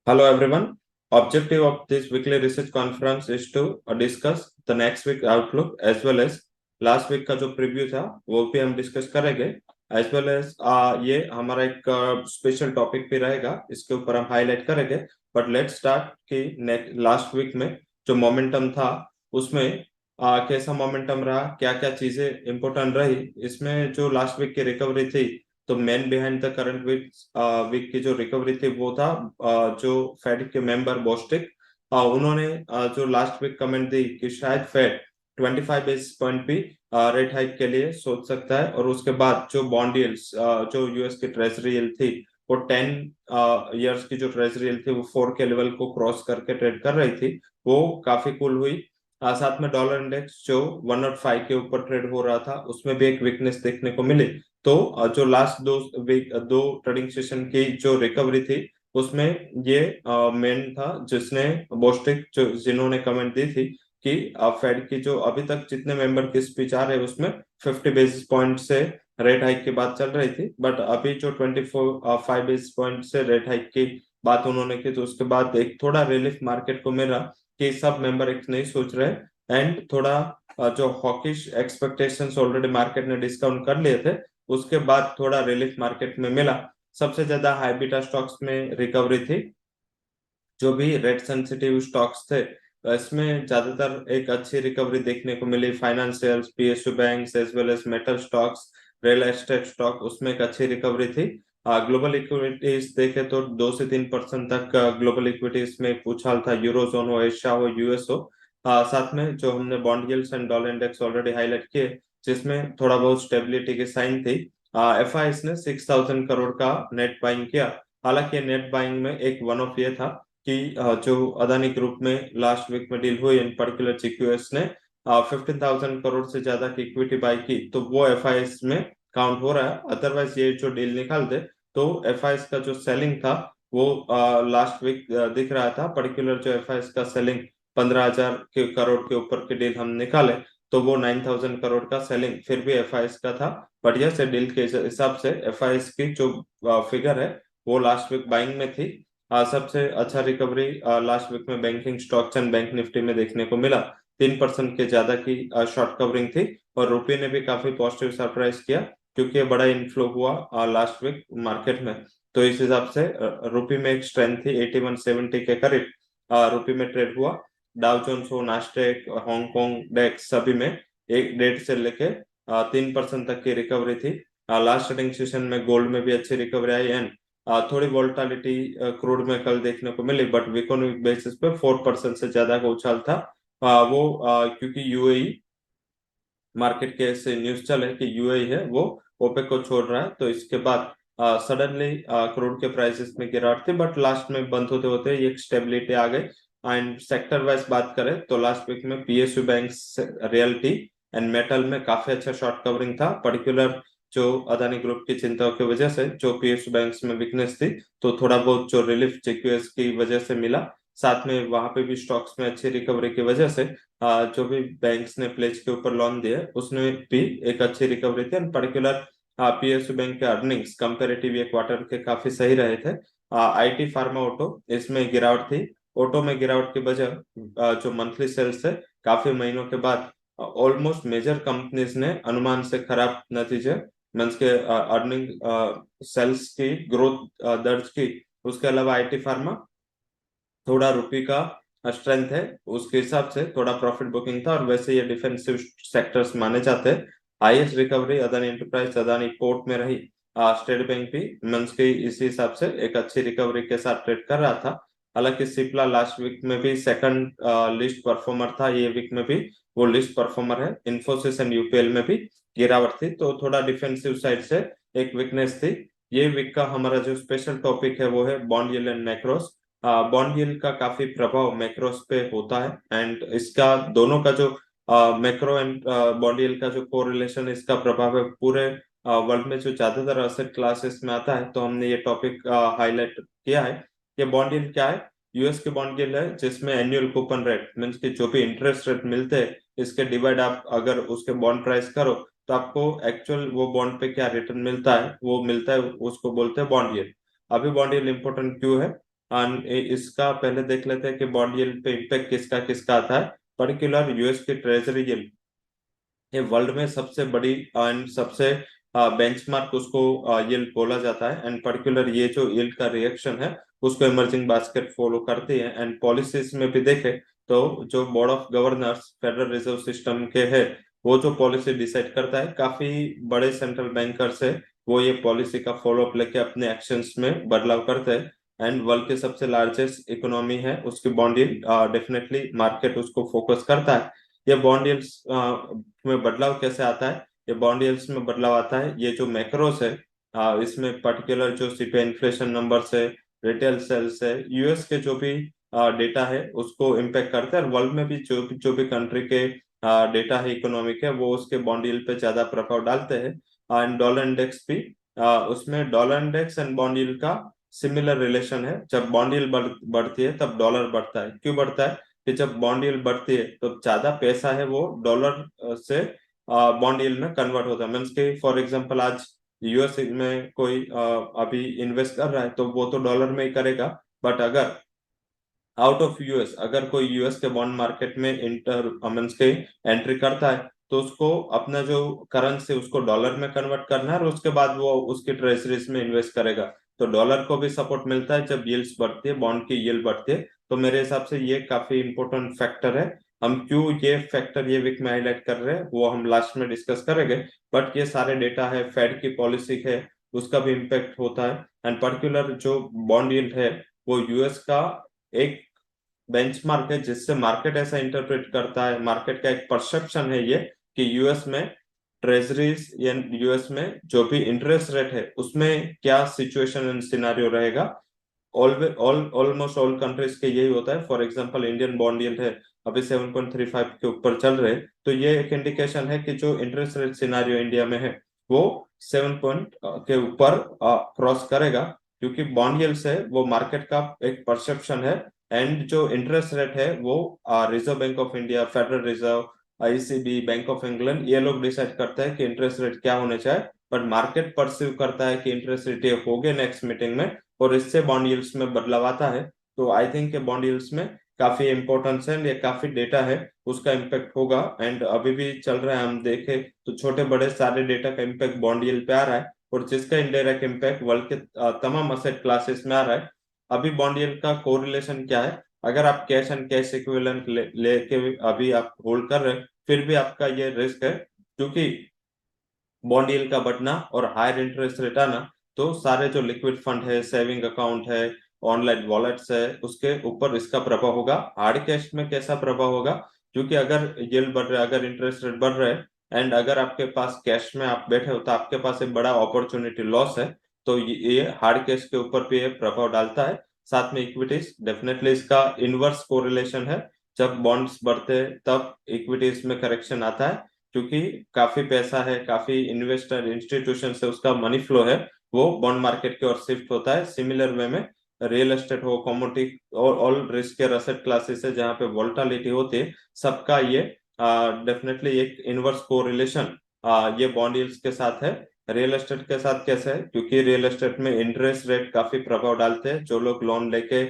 Hello everyone. Objective of this weekly research conference is to discuss the next week outlook as well as last week का जो preview था वो भी हम discuss करेंगे as well as ये हमारा एक स्पेशल टॉपिक भी रहेगा, इसके ऊपर हम हाईलाइट करेंगे। बट लेट्स स्टार्ट कि लास्ट वीक में जो मोमेंटम था उसमें कैसा मोमेंटम रहा, क्या क्या चीजें इंपॉर्टेंट रही इसमें। जो लास्ट वीक की रिकवरी थी तो main behind the current week week की जो रिकवरी थी वो था जो फेड के मेंबर बोस्टिक, उन्होंने जो लास्ट वीक कमेंट दी कि शायद फेड 25 बेसिस पॉइंट भी रेट हाइक के लिए सोच सकता है। और उसके बाद जो बॉन्ड यील्ड्स जो यूएस की ट्रेजरी यील्ड थी वो 10 इयर्स की जो ट्रेजरी यील्ड थी वो 4 के लेवल को क्रॉस करके ट्रेड कर रही थी, वो काफी कूल हुई। साथ में डॉलर इंडेक्स जो 105 के ऊपर ट्रेड हो रहा था उसमें भी एक वीकनेस देखने को मिली। तो जो लास्ट दो ट्रेडिंग सेशन की जो रिकवरी थी उसमें ये मेन था जिसने बोस्टिक जो जिन्होंने कमेंट दी थी कि फेड की जो अभी तक जितने मेंबर की स्पीच आ रहे उसमें 50 बेसिस पॉइंट से रेट हाइक की बात चल रही थी, बट अभी जो 5 बेसिस पॉइंट से रेट हाइक की बात उन्होंने की तो उसके बाद एक थोड़ा रिलीफ मार्केट को मिला कि सब मेंबर एक नहीं सोच रहे। एंड थोड़ा जो हॉकिश एक्सपेक्टेशंस ऑलरेडी मार्केट ने डिस्काउंट कर लिए थे उसके बाद थोड़ा रिलीफ मार्केट में मिला। सबसे ज्यादा हाई बीटा स्टॉक्स में रिकवरी थी, जो भी रेट सेंसिटिव स्टॉक्स थे इसमें ज्यादातर एक अच्छी रिकवरी देखने को मिली। Financials, PSU banks as well as metal stocks, real estate stock उसमें एक अच्छी रिकवरी थी। ग्लोबल इक्विटीज देखे तो 2 से 3% तक ग्लोबल इक्विटीज में उछाल था, यूरोजोन हो, एशिया हो, यूएस हो। साथ में जो हमने bond yields and dollar index already highlight किए जिसमें थोड़ा बहुत स्टेबिलिटी की साइन थी। एफआईएस ने 6,000 करोड़ का नेट बाइंग किया। हालांकि नेट बाइंग में एक वन ऑफ ये था कि जो अदानी ग्रुप में लास्ट वीक में डील हुई, इन पर्टिकुलर जीक्यूएस ने 15,000 करोड़ से ज्यादा की इक्विटी बाई की तो वो एफआईएस में काउंट हो रहा है। अदरवाइज ये जो डील निकाल दे तो एफआईएस का जो सेलिंग था वो लास्ट वीक दिख रहा था। पर्टिकुलर जो एफआईएस का सेलिंग 15,000 के करोड़ के ऊपर की डील हम निकाले तो वो 9,000 करोड़ का सेलिंग फिर भी एफआईएस का था। बढ़िया से डील के हिसाब से एफआईएस की जो फिगर है वो लास्ट वीक बाइंग में थी। सबसे अच्छा रिकवरी लास्ट वीक में banking stocks and bank Nifty में देखने को मिला। 3% के ज्यादा की शॉर्ट कवरिंग थी और रुपये ने भी काफी पॉजिटिव सरप्राइज किया क्योंकि ये बड़ा इनफ्लो हुआ लास्ट वीक मार्केट में। तो इस हिसाब से रुपये में एक स्ट्रेंथ थी 8170 के करीब रुपये में ट्रेड हुआ। डाउ जोन्स हो, नास्डेक, हांगकांग डेक्स सभी में 1.5 से लेके 3% तक की रिकवरी थी। लास्ट ट्रेडिंग सेशन में गोल्ड में भी अच्छी रिकवरी आई एंड थोड़ी वोलेटिलिटी क्रूड में कल देखने को मिली, but week on week basis पे 4% से ज्यादा का उछाल था। क्योंकि यूएई मार्केट के ऐसे न्यूज चले कि यूएई है वो ओपेक को छोड़ रहा है तो इसके बाद सडनली क्रूड के प्राइसेस में गिरावट थी, बट लास्ट में बंद होते होते एक स्टेबिलिटी आ गई। एंड सेक्टर वाइज बात करें तो लास्ट वीक में PSU banks, realty and metal में काफी अच्छा शॉर्ट कवरिंग था। पर्टिकुलर जो अदानी ग्रुप की चिंताओं की वजह से जो पीएसयू बैंक्स में वीकनेस थी तो थोड़ा बहुत जो रिलीफ जेक्यूएस की वजह से मिला। साथ में वहां पे भी स्टॉक्स में अच्छी रिकवरी की वजह से जो भी बैंक्स ने प्लेज के ऊपर लोन दिए उसने भी एक अच्छी रिकवरी थी। एंड पर्टिकुलर पीएसयू बैंक के अर्निंग्स कंपेरेटिव ये क्वार्टर के काफी सही रहे थे। आईटी, फार्मा, ऑटो इसमें गिरावट थी। ऑटो में गिरावट की वजह जो मंथली सेल्स है काफी महीनों के बाद ऑलमोस्ट मेजर कंपनीज ने अनुमान से खराब नतीजे मीन्स के अर्निंग सेल्स की ग्रोथ दर्ज की। उसके अलावा आईटी फार्मा थोड़ा रुपये का स्ट्रेंथ है उसके हिसाब से थोड़ा प्रॉफिट बुकिंग था और वैसे ये डिफेंसिव सेक्टर्स माने जाते हैं। Highest recovery Adani enterprise, Adani port में रही। स्टेट बैंक भी मंस के इसी हिसाब से एक अच्छी रिकवरी के साथ ट्रेड कर रहा था। हालांकि सिप्ला लास्ट वीक में भी सेकंड लिस्ट परफॉर्मर था, ये वीक में भी वो लिस्ट परफॉर्मर है। इन्फोसिस एंड यूपीएल में भी गिरावट थी तो थोड़ा डिफेंसिव साइड से एक वीकनेस थी। ये वीक का हमारा जो स्पेशल टॉपिक है वो है bond yield and macros. Bond yield का काफी प्रभाव मैक्रोस पे होता है एंड इसका दोनों का जो मैक्रो एंड बॉन्ड यील्ड का जो कोरिलेशन इसका प्रभाव है पूरे वर्ल्ड में जो ज्यादातर असेट क्लासेस में आता है। तो हमने ये टॉपिक हाईलाइट किया है। ये बॉन्ड यील्ड क्या है? यूएस के बॉन्ड यील्ड है जिसमें एनुअल कूपन रेट मीन्स की जो भी इंटरेस्ट रेट मिलते हैं इसके डिवाइड आप अगर उसके बॉन्ड प्राइस करो तो आपको एक्चुअल वो बॉन्ड पे क्या रिटर्न मिलता है वो मिलता है, उसको बोलते हैं बॉन्ड यील्ड। अभी बॉन्ड यील्ड इंपॉर्टेंट क्यों है? इसका पहले देख लेते हैं कि बॉन्ड यील्ड पे इम्पैक्ट किसका किसका आता है। पर्टिकुलर यूएस की ट्रेजरी यील्ड, ये वर्ल्ड में सबसे बड़ी एंड सबसे बेंचमार्क उसको यील्ड बोला जाता है। एंड पर्टिकुलर ये जो यील्ड का रिएक्शन है उसको इमर्जिंग बास्केट फॉलो करती है। एंड पॉलिसीज में भी देखे तो जो board of governors federal reserve system के है, वो जो पॉलिसी डिसाइड करता है, काफी बड़े सेंट्रल बैंकर्स है, वो ये पॉलिसी का फॉलो अप लेके अपने एक्शंस में बदलाव करते हैं। एंड वर्ल्ड के सबसे लार्जेस्ट इकोनॉमी है उसकी बॉन्ड यील्ड, डेफिनेटली मार्केट उसको फोकस करता है। ये बॉन्ड यील्ड्स में बदलाव कैसे आता है? ये बॉन्ड यील्ड्स में बदलाव आता है, ये जो मैक्रोस है, इसमें पर्टिकुलर जो सीपीआई इन्फ्लेशन नंबर्स है, रिटेल सेल्स है, यूएस के जो भी डेटा है उसको इम्पेक्ट करता है। और वर्ल्ड में भी जो भी कंट्री के डेटा है इकोनॉमिक है, वो उसके बॉन्ड यील्ड पे ज्यादा प्रभाव डालते हैं। एंड डॉलर इंडेक्स भी, उसमें dollar index and bond yield का सिमिलर रिलेशन है। जब बॉन्ड यील्ड बढ़ती है तब डॉलर बढ़ता है। क्यों बढ़ता है? कि जब बॉन्ड यील्ड बढ़ती है तो ज्यादा पैसा है वो डॉलर से बॉन्ड यील्ड में कन्वर्ट होता है। मीन्स के फॉर एग्जांपल आज यूएस में कोई अभी इन्वेस्ट कर रहा है तो वो तो डॉलर में ही करेगा। बट अगर आउट ऑफ यूएस अगर कोई यूएस के बॉन्ड मार्केट में इंटर मीन्स के एंट्री करता है, तो उसको अपना जो करेंसी उसको डॉलर में कन्वर्ट करना है और उसके बाद वो उसकी ट्रेजरीज में इन्वेस्ट करेगा। तो डॉलर को भी सपोर्ट मिलता है जब यील्ड्स बढ़ती है, बॉन्ड की यील्ड बढ़ती है। तो मेरे हिसाब से ये काफी इंपॉर्टेंट फैक्टर है। हम क्यों ये फैक्टर ये वीक में हाईलाइट कर रहे हैं वो हम लास्ट में डिस्कस करेंगे। बट ये सारे डेटा है, फेड की पॉलिसी है, उसका भी इम्पेक्ट होता है। एंड पर्टिकुलर जो बॉन्ड यील्ड है वो यूएस का एक बेंचमार्क है जिससे मार्केट ऐसा इंटरप्रेट करता है, मार्केट का एक परसेप्शन है ये, कि यूएस में ट्रेजरीज या यूएस में जो भी इंटरेस्ट रेट है उसमें क्या सिचुएशन एंड सिनारियो रहेगा। ऑलमोस्ट ऑल कंट्रीज के यही होता है। For example Indian bond yield है अभी 7.35 के ऊपर चल रहे, तो ये एक इंडिकेशन है कि जो इंटरेस्ट रेट सिनारियो इंडिया में है वो 7 पॉइंट के ऊपर क्रॉस करेगा। क्योंकि बॉन्ड यील्ड्स है वो मार्केट का एक परसेप्शन है। एंड जो इंटरेस्ट रेट है वो reserve bank of India, federal reserve, ECB, bank of England, ये लोग डिसाइड करते हैं कि इंटरेस्ट रेट क्या होने चाहिए। बट मार्केट परसीव करता है कि इंटरेस्ट रेट ये हो गए नेक्स्ट मीटिंग में, और इससे बॉन्ड यील्ड्स में बदलाव आता है। तो आई थिंक बॉन्ड यील्ड्स में काफी इंपॉर्टेंस है, ये काफी डेटा है, उसका इम्पेक्ट होगा। एंड अभी भी चल रहा है, हम देखें तो छोटे बड़े सारे डेटा का इम्पेक्ट बॉन्ड यील्ड पे आ रहा है, और जिसका इनडायरेक्ट इम्पैक्ट वर्ल्ड के तमाम असेट क्लासेस में आ रहा है। अभी बॉन्ड यील्ड का कोरिलेशन क्या है? अगर आप कैश एंड कैश इक्विवेलेंट लेके अभी आप होल्ड कर रहे हैं, फिर भी आपका ये रिस्क है, क्योंकि बॉन्ड यील्ड का बढ़ना और हायर इंटरेस्ट रेट आना, तो सारे जो लिक्विड फंड है, सेविंग अकाउंट है, ऑनलाइन वॉलेट्स है, उसके ऊपर इसका प्रभाव होगा। हार्ड कैश में कैसा प्रभाव होगा? क्योंकि अगर यील्ड बढ़ रहा है, अगर इंटरेस्ट रेट बढ़ रहा है, एंड अगर आपके पास कैश में आप बैठे हो तो आपके पास एक बड़ा अपॉर्चुनिटी लॉस है, तो ये हार्ड कैश के ऊपर भी ये प्रभाव डालता है। साथ में इक्विटीज, डेफिनेटली इसका इनवर्स कोरिलेशन है। जब बॉन्ड्स बढ़ते हैं तब इक्विटीज में करेक्शन आता है, क्योंकि काफी पैसा है, काफी इन्वेस्टर इंस्टीट्यूशन से उसका मनी फ्लो है, वो बॉन्ड मार्केट की ओर शिफ्ट होता है। सिमिलर वे में रियल एस्टेट हो, कमोडिटी और ऑल रिस्कियर एसेट क्लासेस है जहाँ पे वोलेटिलिटी होती है, सबका ये डेफिनेटली एक इनवर्स कोरिलेशन ये बॉन्ड यील्ड्स के साथ है। रियल एस्टेट के साथ कैसे है? क्योंकि रियल एस्टेट में इंटरेस्ट रेट काफी प्रभाव डालते हैं। जो लोग लोन लेके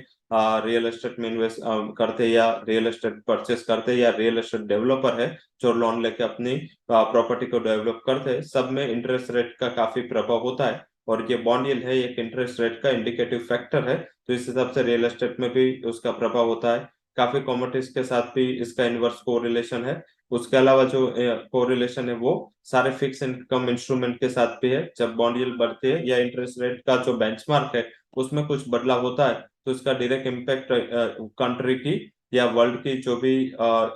रियल एस्टेट में इन्वेस्ट करते या रियल एस्टेट परचेस करते या रियल एस्टेट डेवलपर है जो लोन लेके अपनी प्रॉपर्टी को डेवलप करते हैं, सब में इंटरेस्ट रेट का काफी प्रभाव होता है। और ये बॉन्ड यील्ड है एक इंटरेस्ट रेट का इंडिकेटिव फैक्टर है, तो इस हिसाब से रियल एस्टेट में भी उसका प्रभाव होता है। काफी कमोडिटीज के साथ भी इसका इनवर्स कोरिलेशन है। उसके अलावा जो कोरिलेशन है वो सारे फिक्स इनकम इंस्ट्रूमेंट के साथ भी है। जब बॉन्ड यील्ड बढ़ती है या इंटरेस्ट रेट का जो बेंचमार्क है उसमें कुछ बदलाव होता है, तो इसका डायरेक्ट इम्पैक्ट कंट्री की या वर्ल्ड की जो भी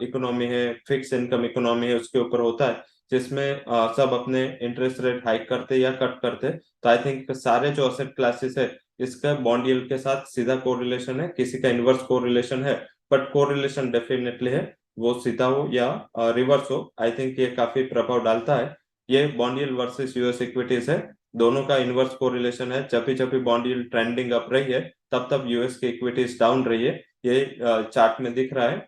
इकोनॉमी है, फिक्स इनकम इकोनॉमी है, उसके ऊपर होता है, जिसमें सब अपने इंटरेस्ट रेट हाइक करते या कट करते। तो आई थिंक सारे जो असेट क्लासेस है इसका बॉन्ड यील्ड के साथ सीधा कोरिलेशन है, किसी का इनवर्स कोरिलेशन है, बट कोरिलेशन डेफिनेटली है। वो सीधा हो या रिवर्स हो, आई थिंक ये काफी प्रभाव डालता है। ये bond yield versus US equities है, दोनों का इनवर्स कोरिलेशन है। जब भी बॉन्ड यील्ड ट्रेंडिंग अप रही है तब तब यूएस की इक्विटीज डाउन रही है, ये चार्ट में दिख रहा है।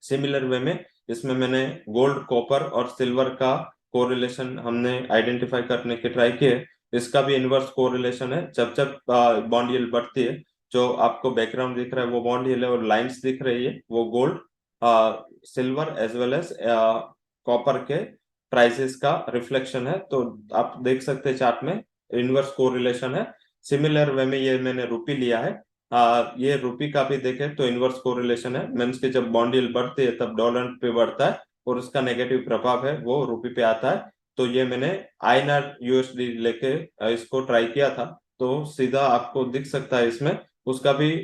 सिमिलर वे में इसमें मैंने गोल्ड, कॉपर और सिल्वर का कोरिलेशन हमने आइडेंटिफाई करने की ट्राई की है। इसका भी इनवर्स कोरिलेशन है। जब जब बॉन्ड यील्ड बढ़ती है, जो आपको बैकग्राउंड दिख रहा है वो बॉन्ड यील्ड है, और लाइंस दिख रही है वो gold, silver as well as copper के प्राइसेस का रिफ्लेक्शन है। तो आप देख सकते हैं चार्ट में इनवर्स कोरिलेशन है। सिमिलर वे में ये मैंने रुपी लिया है, ये रुपी का भी देखें तो इनवर्स कोरिलेशन है, मीन्स कि जब बॉन्ड यील्ड बढ़ती है तब डॉलर पे बढ़ता है, और उसका नेगेटिव प्रभाव है वो रुपी पे आता है। तो ये मैंने INR USD लेके इसको ट्राई किया था, तो सीधा आपको दिख सकता है इसमें उसका भी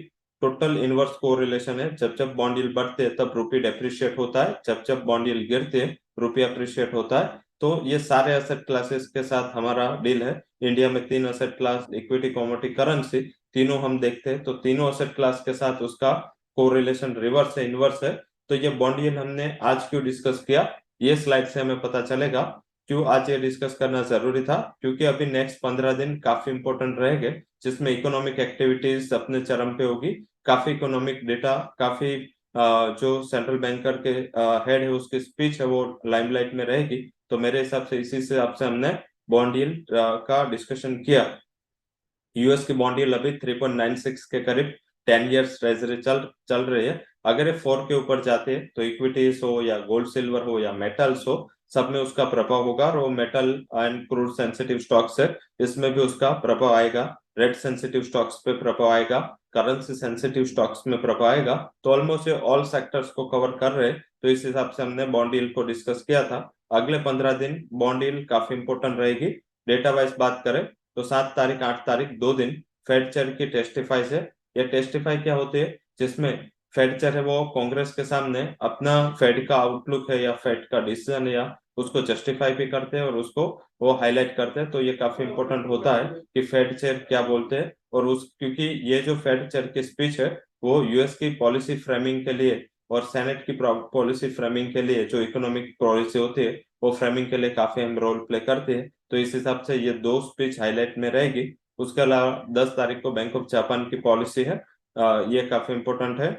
टोटल इनवर्स कोरिलेशन है। जब जब बॉन्ड यील्ड बढ़ते हैं तब रुपी डेप्रिशिएट होता है, जब जब बॉन्ड यील्ड गिरते हैं रुपया अप्रिशिएट होता है। तो ये सारे एसेट क्लासेस के साथ हमारा डील है। इंडिया में 3 asset class, equity, commodity, currency, तीनों हम देखते हैं, तो तीनों एसेट क्लास के साथ उसका कोरिलेशन रिवर्स है, इनवर्स है। तो ये बॉन्ड यील्ड हमने आज क्यों डिस्कस किया, ये स्लाइड से हमें पता चलेगा क्यों आज ये डिस्कस करना जरूरी था। क्योंकि अभी नेक्स्ट 15 दिन काफी इंपॉर्टेंट रहेंगे, जिसमें इकोनॉमिक एक्टिविटीज अपने चरम पे होगी, काफी इकोनॉमिक डेटा, काफी जो सेंट्रल बैंकर के हेड है उसकी स्पीच है वो लाइमलाइट में रहेगी। तो मेरे हिसाब से इसी से आपसे हमने बॉन्ड यील्ड का डिस्कशन किया। यूएस की बॉन्ड यील्ड अभी 3.96 के करीब 10 ईयर्स ट्रेजरी चल रही है। अगर ये 4 के ऊपर जाते हैं तो इक्विटीज हो या गोल्ड सिल्वर हो या मेटल्स हो, सब में उसका प्रभाव होगा। और वो metal and crude sensitive stocks है, इसमें भी उसका प्रभाव आएगा। रेट सेंसिटिव स्टॉक्स पे प्रभाव आएगा, करेंसी सेंसिटिव स्टॉक्स में प्रभाव आएगा। तो ऑलमोस्ट ये ऑल सेक्टर्स को कवर कर रहे हैं। तो इस हिसाब से हमने बॉन्ड यील्ड को डिस्कस किया था। अगले 15 दिन बॉन्ड यील्ड काफी इंपॉर्टेंट रहेगी। डेटा वाइज बात करें तो 7 तारीख 8 तारीख 2 दिन फेड चेयर की टेस्टिफाई है। ये टेस्टिफाई क्या होती है, जिसमें फेड चेयर है वो कांग्रेस के सामने अपना फेड का आउटलुक है या फेड का डिसीजन है या उसको जस्टिफाई भी करते हैं और उसको वो हाईलाइट करते हैं। तो ये काफी इंपॉर्टेंट होता है कि फेड चेयर क्या बोलते हैं। और उस क्योंकि ये जो फेड चेयर की स्पीच है वो यूएस की पॉलिसी फ्रेमिंग के लिए और सेनेट की पॉलिसी फ्रेमिंग के लिए, जो इकोनॉमिक पॉलिसी होती है वो फ्रेमिंग के लिए काफी अहम रोल प्ले करती है। तो इस हिसाब से ये दो स्पीच हाईलाइट में रहेगी। उसके अलावा 10 तारीख को बैंक ऑफ जापान की पॉलिसी है, ये काफी इंपॉर्टेंट है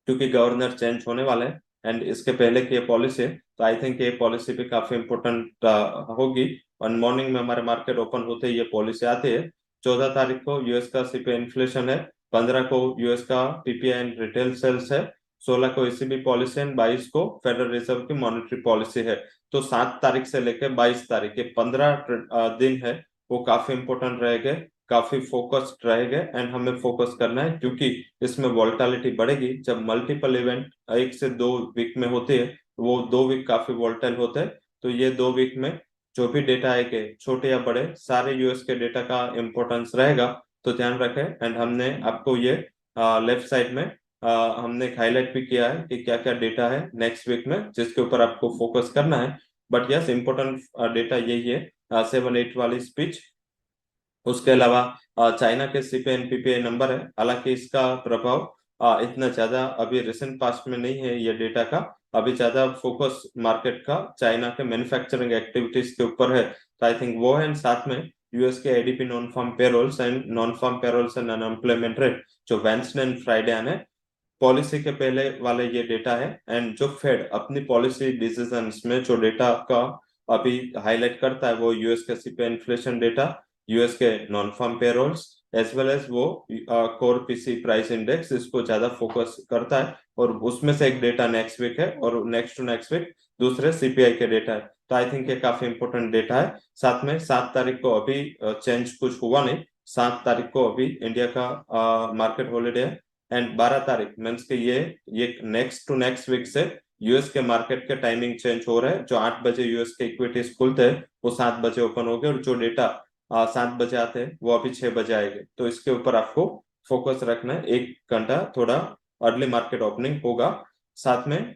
क्योंकि गवर्नर चेंज होने वाले हैं एंड इसके पहले की ये पॉलिसी है। तो आई थिंक ये पॉलिसी भी काफी इंपॉर्टेंट होगी। और मॉर्निंग में हमारे मार्केट ओपन होते ही ये पॉलिसी आती है। 14 तारीख को यूएस का सीपीआई इन्फ्लेशन है, 15 को यूएस का पीपीआई एंड रिटेल सेल्स है, 16 को ईसीबी पॉलिसी एंड 22 को फेडरल रिजर्व की मॉनेटरी पॉलिसी है। तो 7 तारीख से लेकर 22 तारीख, ये 15 दिन है, वो काफी इंपॉर्टेंट रहेंगे, काफी फोकस्ड रहेंगे। एंड हमें फोकस करना है क्योंकि इसमें वोलेटिलिटी बढ़ेगी। जब मल्टीपल इवेंट 1 से 2 वीक में होते हैं, वो 2 वीक काफी वोलेटाइल होते हैं। तो ये 2 वीक में जो भी डेटा आएंगे, छोटे या बड़े, सारे यूएस के डेटा का इम्पोर्टेंस रहेगा। तो ध्यान रखें। एंड हमने आपको ये लेफ्ट साइड में हमने हाईलाइट भी किया है कि क्या क्या डेटा है नेक्स्ट वीक में जिसके ऊपर आपको फोकस करना है। बट यस, इम्पोर्टेंट डेटा यही है, 7-8 वाली स्पीच। उसके अलावा चाइना के सीपीआई एनपीपीआई नंबर है, हालांकि इसका प्रभाव इतना ज्यादा अभी रिसेंट पास्ट में नहीं है ये डेटा का। अभी ज्यादा फोकस मार्केट का चाइना के मैन्युफैक्चरिंग एक्टिविटीज के ऊपर है। तो आई थिंक वो है। साथ में यूएस के ADP non farm payrolls and unemployment rate जो वेंसडे एंड फ्राइडे आने, पॉलिसी के पहले वाले ये डेटा है। एंड जो फेड अपनी पॉलिसी डिसीजंस में जो डेटा का अभी हाईलाइट करता है वो यूएस के सीपीआई इन्फ्लेशन डेटा, यूएस के non farm payrolls, as well as वो कोर पीसी प्राइस इंडेक्स, इसको ज्यादा फोकस करता है। और उसमें से एक डेटा नेक्स्ट वीक है और नेक्स्ट टू नेक्स्ट वीक दूसरे सीपीआई के डेटा है। तो आई थिंक ये काफी इंपॉर्टेंट डेटा है। साथ में 7 तारीख को अभी चेंज कुछ हुआ नहीं, 7 तारीख को अभी इंडिया का मार्केट हॉलीडे है। एंड 12 तारीख मीन्स के ये नेक्स्ट टू नेक्स्ट वीक से यूएस के मार्केट के टाइमिंग चेंज हो रहे हैं। जो 8 बजे यूएस के इक्विटीज खुलते हैं वो 7 बजे ओपन हो गए, और जो डेटा 7 बजे आते हैं वो अभी 6 बजे आएंगे। तो इसके ऊपर आपको फोकस रखना है, 1 घंटा थोड़ा अर्ली मार्केट ओपनिंग होगा। साथ में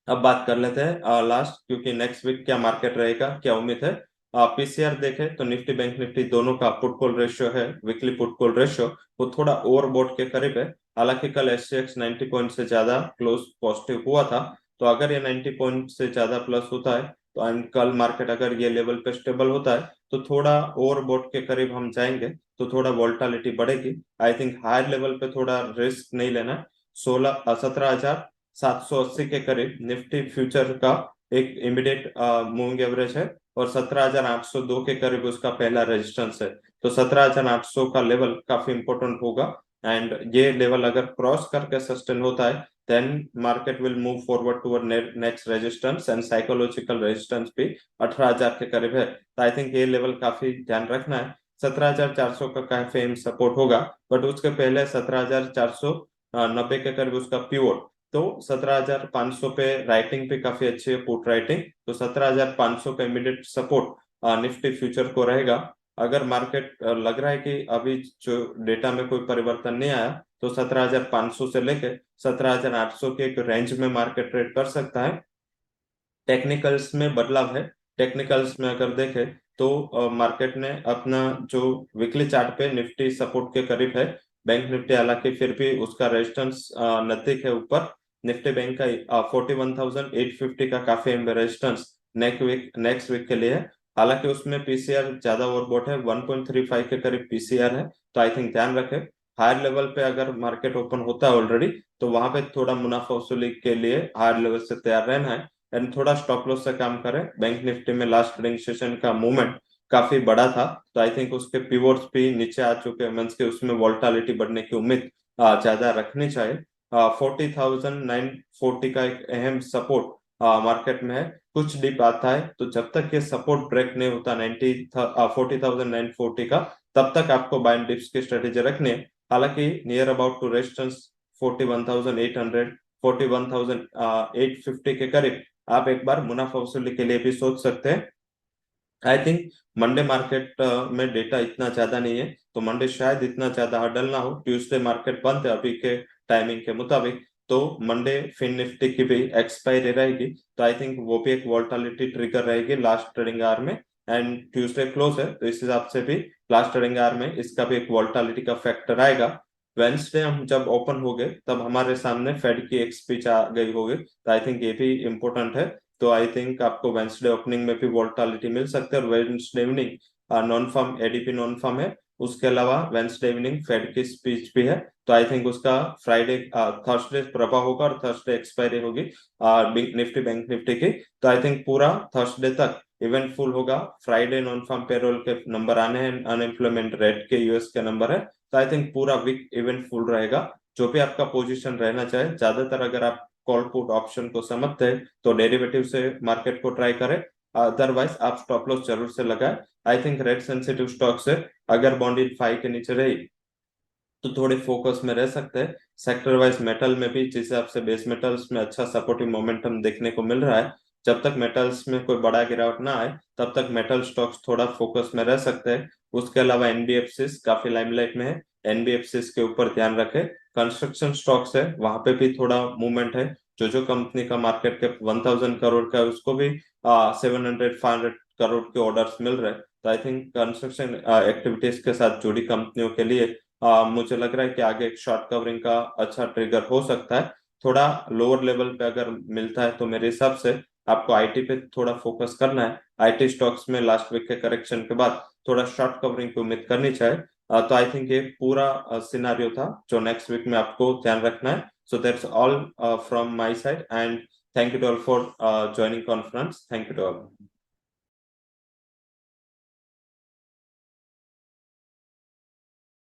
अब बात कर लेते हैं लास्ट, क्योंकि नेक्स्ट वीक क्या मार्केट रहेगा, क्या उम्मीद है। पीसीआर देखें तो निफ्टी बैंक निफ्टी दोनों का पुट कॉल रेशियो है, वीकली पुट कॉल रेशियो वो थोड़ा ओवरबॉट के करीब है। हालांकि कल एसजीएक्स 90 पॉइंट से ज्यादा क्लोज पॉजिटिव हुआ था। तो अगर ये 90 पॉइंट से ज्यादा प्लस होता है तो एंड कल मार्केट अगर ये लेवल पे स्टेबल होता है तो थोड़ा ओवरबॉट के करीब हम जाएंगे, तो थोड़ा वोलेटिलिटी बढ़ेगी। आई थिंक हायर लेवल पे थोड़ा रिस्क नहीं लेना। 17,780 के करीब निफ्टी फ्यूचर का एक इमीडिएट मूविंग एवरेज है, और 17,802 के करीब उसका पहला रेजिस्टेंस है। तो 17,800 का लेवल काफी इंपॉर्टेंट होगा, एंड ये लेवल अगर क्रॉस करके सस्टेन होता है then market will move forward toward next resistance, and psychological resistance भी 18,000 के करीब है। तो आई थिंक ये लेवल काफी ध्यान रखना है। 17,400 का काफी सपोर्ट होगा, बट उसके पहले 17,490 के करीब उसका पिवोट। तो 17,500 पे राइटिंग पे काफी अच्छी है, पुट राइटिंग। तो 17,500 का इमीडिएट सपोर्ट निफ्टी फ्यूचर को रहेगा। अगर मार्केट लग रहा है कि अभी जो डेटा में कोई परिवर्तन नहीं आया, तो 17,500 से लेके 17,800 के एक रेंज में मार्केट ट्रेड कर सकता है। टेक्निकल्स में बदलाव है। टेक्निकल्स में अगर देखें तो मार्केट ने अपना जो वीकली चार्ट पे निफ्टी सपोर्ट के करीब है। बैंक निफ्टी हालांकि फिर भी उसका रेजिस्टेंस नजदीक है ऊपर। निफ्टी बैंक का 41,850 का काफी रेजिस्टेंस नेक्स्ट वीक के लिए है। हालांकि उसमें पीसीआर ज्यादा ओवरबॉट है, 1.35 के करीब पीसीआर है। तो आई थिंक ध्यान रखें, हायर लेवल पे अगर मार्केट ओपन होता है ऑलरेडी, तो वहां पे थोड़ा मुनाफा वसूली के लिए हायर लेवल से तैयार रहना है, एंड थोड़ा स्टॉप लॉस से काम करें। बैंक निफ्टी में लास्ट ट्रेडिंग सेशन का मूवमेंट काफी बड़ा था, तो आई थिंक उसके पिवोट्स भी नीचे आ चुके हैं, मींस के उसमें वोलेटिलिटी बढ़ने की उम्मीद ज्यादा रखनी चाहिए। 40,940 का एक अहम सपोर्ट मार्केट में है। कुछ डिप आता है तो जब तक ये सपोर्ट ब्रेक नहीं होता 40,940 का, तब तक आपको बाय डिप्स की स्ट्रेटेजी रखनी है। हालांकि नियर अबाउट टू रेजिस्टेंस 41,800 41,850 के करीब आप एक बार मुनाफा वसूली के लिए भी सोच सकते हैं। आई थिंक मंडे मार्केट में डेटा इतना ज्यादा नहीं है, तो मंडे शायद इतना ज्यादा हर्डल ना हो। ट्यूसडे मार्केट बंद है अभी के टाइमिंग के मुताबिक, तो मंडे फिन निफ्टी की भी एक्सपायरी रहेगी, तो आई थिंक वो भी एक वोलेटिलिटी ट्रिगर रहेगी लास्ट ट्रेडिंग आवर में। एंड ट्यूसडे क्लोज है, तो इस हिसाब से भी लास्ट ट्रेडिंग आवर में इसका भी एक वोलेटिलिटी का फैक्टर आएगा। वेंसडे हम जब ओपन हो गए तब हमारे सामने फेड की एक स्पीच आ गई होगी, तो आई थिंक ये भी इम्पोर्टेंट है। तो आई थिंक आपको वेंसडे ओपनिंग में भी वोलेटिलिटी मिल सकती है, और Wednesday evening non farm ADP non farm है। उसके अलावा वेंसडे इवनिंग फेड की स्पीच भी है, तो आई थिंक उसका फ्राइडे थर्सडे प्रभा होगा और थर्सडे एक्सपायरी होगी निफ्टी बैंक निफ्टी की। तो आई थिंक पूरा थर्सडे तक इवेंटफुल होगा। फ्राइडे नॉन फॉर्म पेरोल के नंबर आने हैं, अनएम्प्लॉयमेंट रेट के यूएस के नंबर है, तो आई थिंक पूरा वीक इवेंटफुल रहेगा। जो भी आपका पोजीशन रहना चाहे, ज्यादातर अगर आप कॉल पुट ऑप्शन को समझते हैं तो डेरिवेटिव से मार्केट को ट्राई करें, अदरवाइज आप स्टॉप लॉस जरूर से लगाए। I think rate sensitive stock से अगर बॉन्ड यील्ड 5 के नीचे रही तो थोड़े फोकस में रह सकते हैं। सेक्टर वाइज मेटल में भी जिस हिसाब से बेस मेटल्स में अच्छा सपोर्टिव मोमेंटम देखने को मिल रहा है, जब तक मेटल्स में कोई बड़ा गिरावट ना आए तब तक मेटल स्टॉक्स थोड़ा फोकस में रह सकते हैं। उसके अलावा एनबीएफसीज काफी लाइमलाइट में है, एनबीएफसीज के ऊपर ध्यान रखें। कंस्ट्रक्शन स्टॉक्स है, वहां पे भी थोड़ा मूवमेंट है। जो कंपनी का मार्केट कैप 1,000 करोड़ का है उसको भी 700-500 करोड़ के ऑर्डर्स मिल रहे हैं, तो आई थिंक कंस्ट्रक्शन एक्टिविटीज के साथ जुड़ी कंपनियों के लिए मुझे लग रहा है कि आगे एक शॉर्ट कवरिंग का अच्छा ट्रिगर हो सकता है। थोड़ा लोअर लेवल पे अगर मिलता है तो मेरे हिसाब से आपको आईटी पे थोड़ा फोकस करना है। आईटी स्टॉक्स में लास्ट वीक के करेक्शन के बाद थोड़ा शॉर्ट कवरिंग की उम्मीद करनी चाहिए। तो आई थिंक ये पूरा सिनारियो था जो नेक्स्ट वीक में आपको ध्यान रखना है। So that's all from my side, and thank you to all for joining conference. Thank you to all.